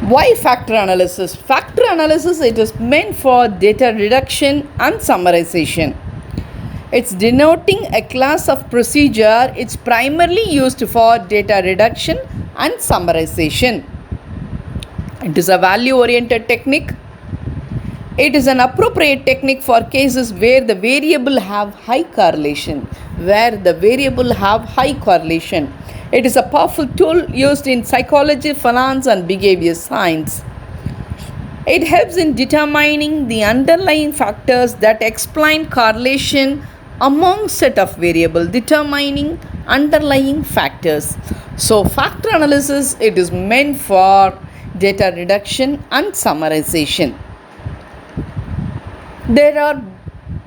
Why factor analysis? Factor analysis, it is meant for data reduction and summarization. It's denoting a class of procedure. It's primarily used for data reduction and summarization. It is a value-oriented technique. It is an appropriate technique for cases where the variable have high correlation. It is a powerful tool used in psychology, finance, and behavior science. It helps in determining the underlying factors that explain correlation among set of variables, determining underlying factors. So factor analysis, it is meant for data reduction and summarization. There are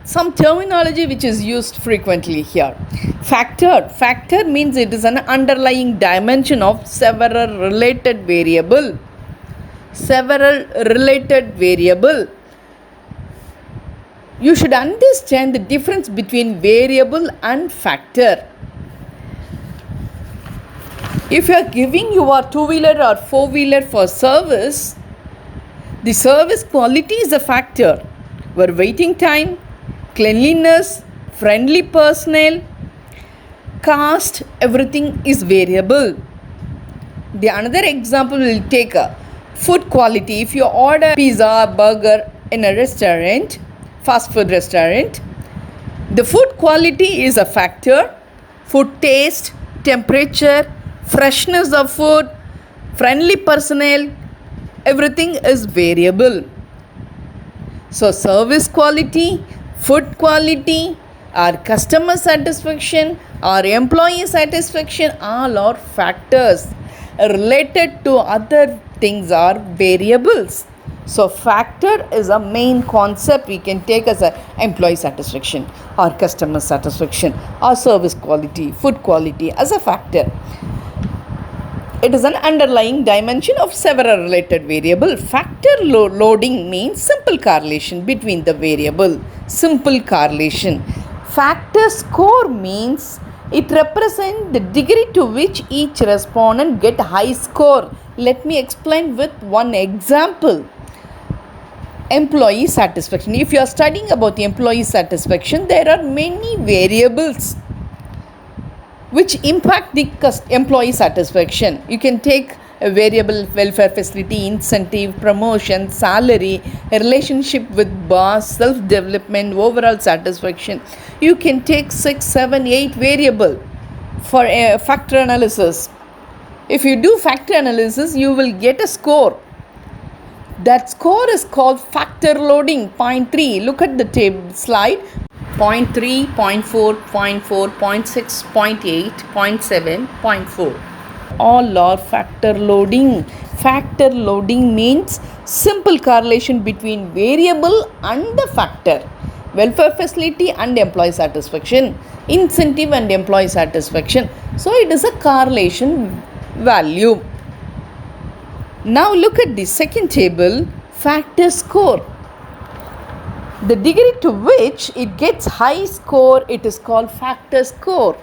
some terminology which is used frequently here. Factor means it is an underlying dimension of several related variable. You should understand the difference between variable and factor. If you are giving your two-wheeler or four-wheeler for service, the service quality is a factor. Your waiting time, cleanliness, friendly personnel, cost, everything is variable. The another example will take a food quality. If you order pizza, burger in a restaurant, fast food restaurant, the food quality is a factor. Food taste, temperature, freshness of food, friendly personnel, everything is variable. So service quality, food quality, or customer satisfaction, or employee satisfaction, all are factors. Related to other things are variables. So factor is a main concept we can take as a employee satisfaction or customer satisfaction or service quality, food quality as a factor. It is an underlying dimension of several related variables. Factor loading means simple correlation between the variable. Simple correlation. Factor score means it represents the degree to which each respondent get high score. Let me explain with one example. Employee satisfaction. If you are studying about the employee satisfaction, there are many variables which impact the employee satisfaction. You can take a variable: welfare facility, incentive, promotion, salary, relationship with boss, self-development, overall satisfaction. You can take 6, 7, 8 variable for a factor analysis. If you do factor analysis, you will get a score. That score is called factor loading. Point 3. Look at the table slide. 0.3, 0.4, 0.4, 0.6, 0.8, 0.7, 0.4. All are factor loading. Factor loading means simple correlation between variable and the factor. Welfare facility and employee satisfaction, incentive and employee satisfaction. So it is a correlation value. Now look at the second table, factor score. The degree to which it gets high score, it is called factor score.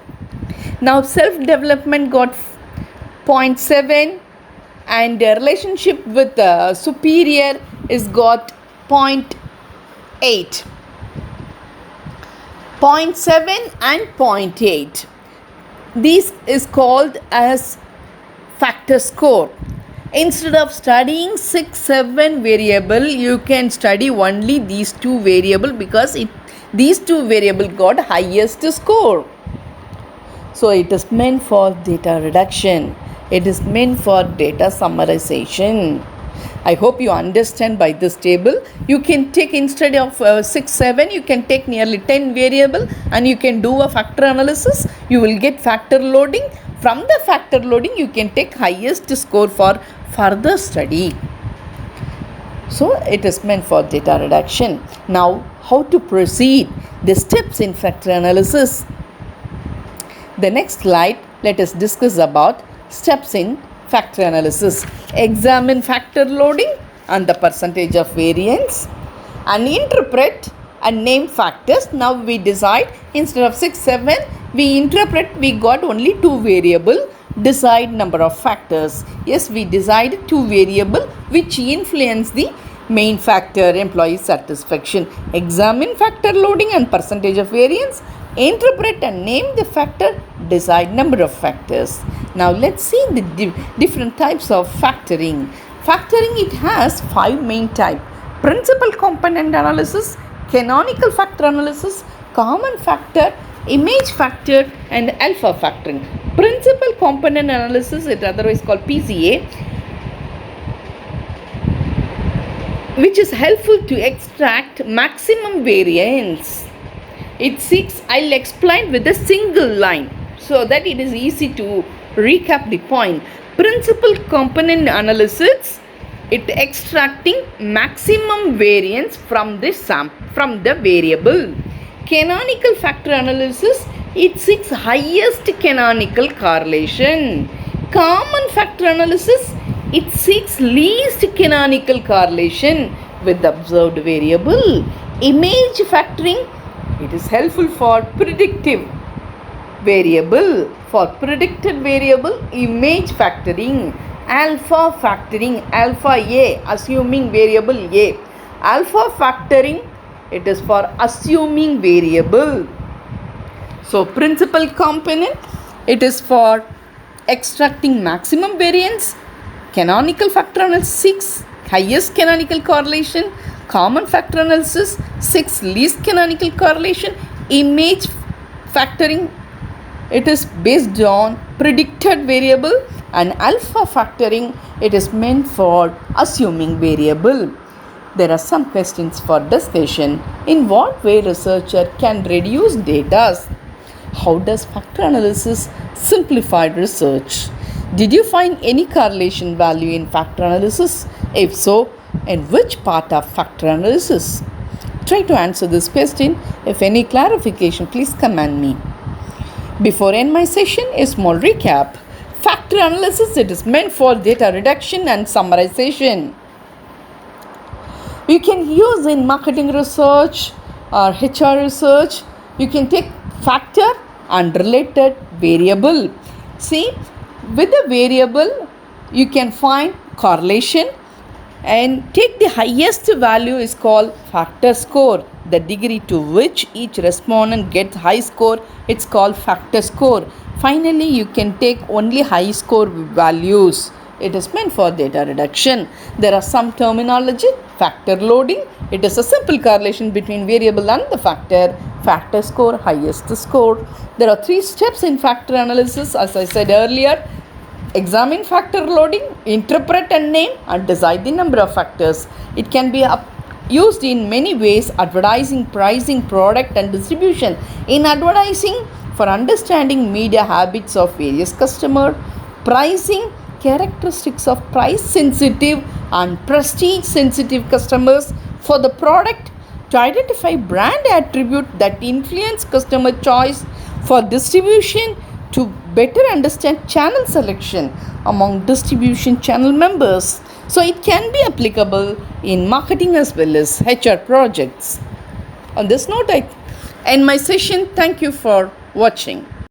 Now self-development got 0.7 and the relationship with the superior is got 0.8. 0.7 and 0.8. This is called as factor score. Instead of studying 6, 7 variable, you can study only these two variable because these two variable got highest score. So it is meant for data reduction. It is meant for data summarization. I hope you understand by this table. You can take, instead of 6, 7, you can take nearly 10 variable and you can do a factor analysis. You will get factor loading. From the factor loading, you can take highest score for further study. So it is meant for data reduction. Now, how to proceed? The steps in factor analysis. The next slide, let us discuss about steps in factor analysis. Examine factor loading and the percentage of variance, and interpret and name factors. Now we decide, instead of 6, 7, we interpret, we got only 2 variable. Decide number of factors. Yes, we decide two variables which influence the main factor, employee satisfaction. Examine factor loading and percentage of variance. Interpret and name the factor. Decide number of factors. Now let's see the different types of factoring. Factoring, it has 5 main types: principal component analysis, canonical factor analysis, common factor, image factor, and alpha factoring. Principal component analysis, it otherwise called PCA, which is helpful to extract maximum variance. It seeks, I'll explain with a single line so that it is easy to recap the point. Principal component analysis, it extracting maximum variance from the variable. Canonical factor analysis, it seeks highest canonical correlation. Common factor analysis, it seeks least canonical correlation with the observed variable. Image factoring, it is helpful for predictive variable. For predicted variable, image factoring. Alpha factoring, alpha A, assuming variable A. Alpha factoring, it is for assuming variable. So principal component, it is for extracting maximum variance. Canonical factor analysis 6, highest canonical correlation. Common factor analysis 6, least canonical correlation. Image factoring, it is based on predicted variable. And alpha factoring, it is meant for assuming variable. There are some questions for discussion. In what way researcher can reduce data? How does factor analysis simplify research? Did you find any correlation value in factor analysis? If so, in which part of factor analysis? Try to answer this question. If any clarification, please command me. Before end my session, a small recap. Factor analysis, it is meant for data reduction and summarization. You can use in marketing research or HR research. You can take factor and related variable. See, with the variable, you can find correlation and take the highest value is called factor score. The degree to which each respondent gets high score, it's called factor score. Finally, you can take only high score values. It is meant for data reduction. There are some terminology. Factor loading, it is a simple correlation between variable and the factor. Factor score, highest score. There are 3 steps in factor analysis, as I said earlier. Examine factor loading, interpret and name, and decide the number of factors. It can be used in many ways: advertising, pricing, product, and distribution. In advertising, for understanding media habits of various customers. Pricing, characteristics of price sensitive and prestige sensitive customers. For the product, to identify brand attribute that influence customer choice. For distribution, to better understand channel selection among distribution channel members. So it can be applicable in marketing as well as HR projects. On this note, I end my session. Thank you for watching.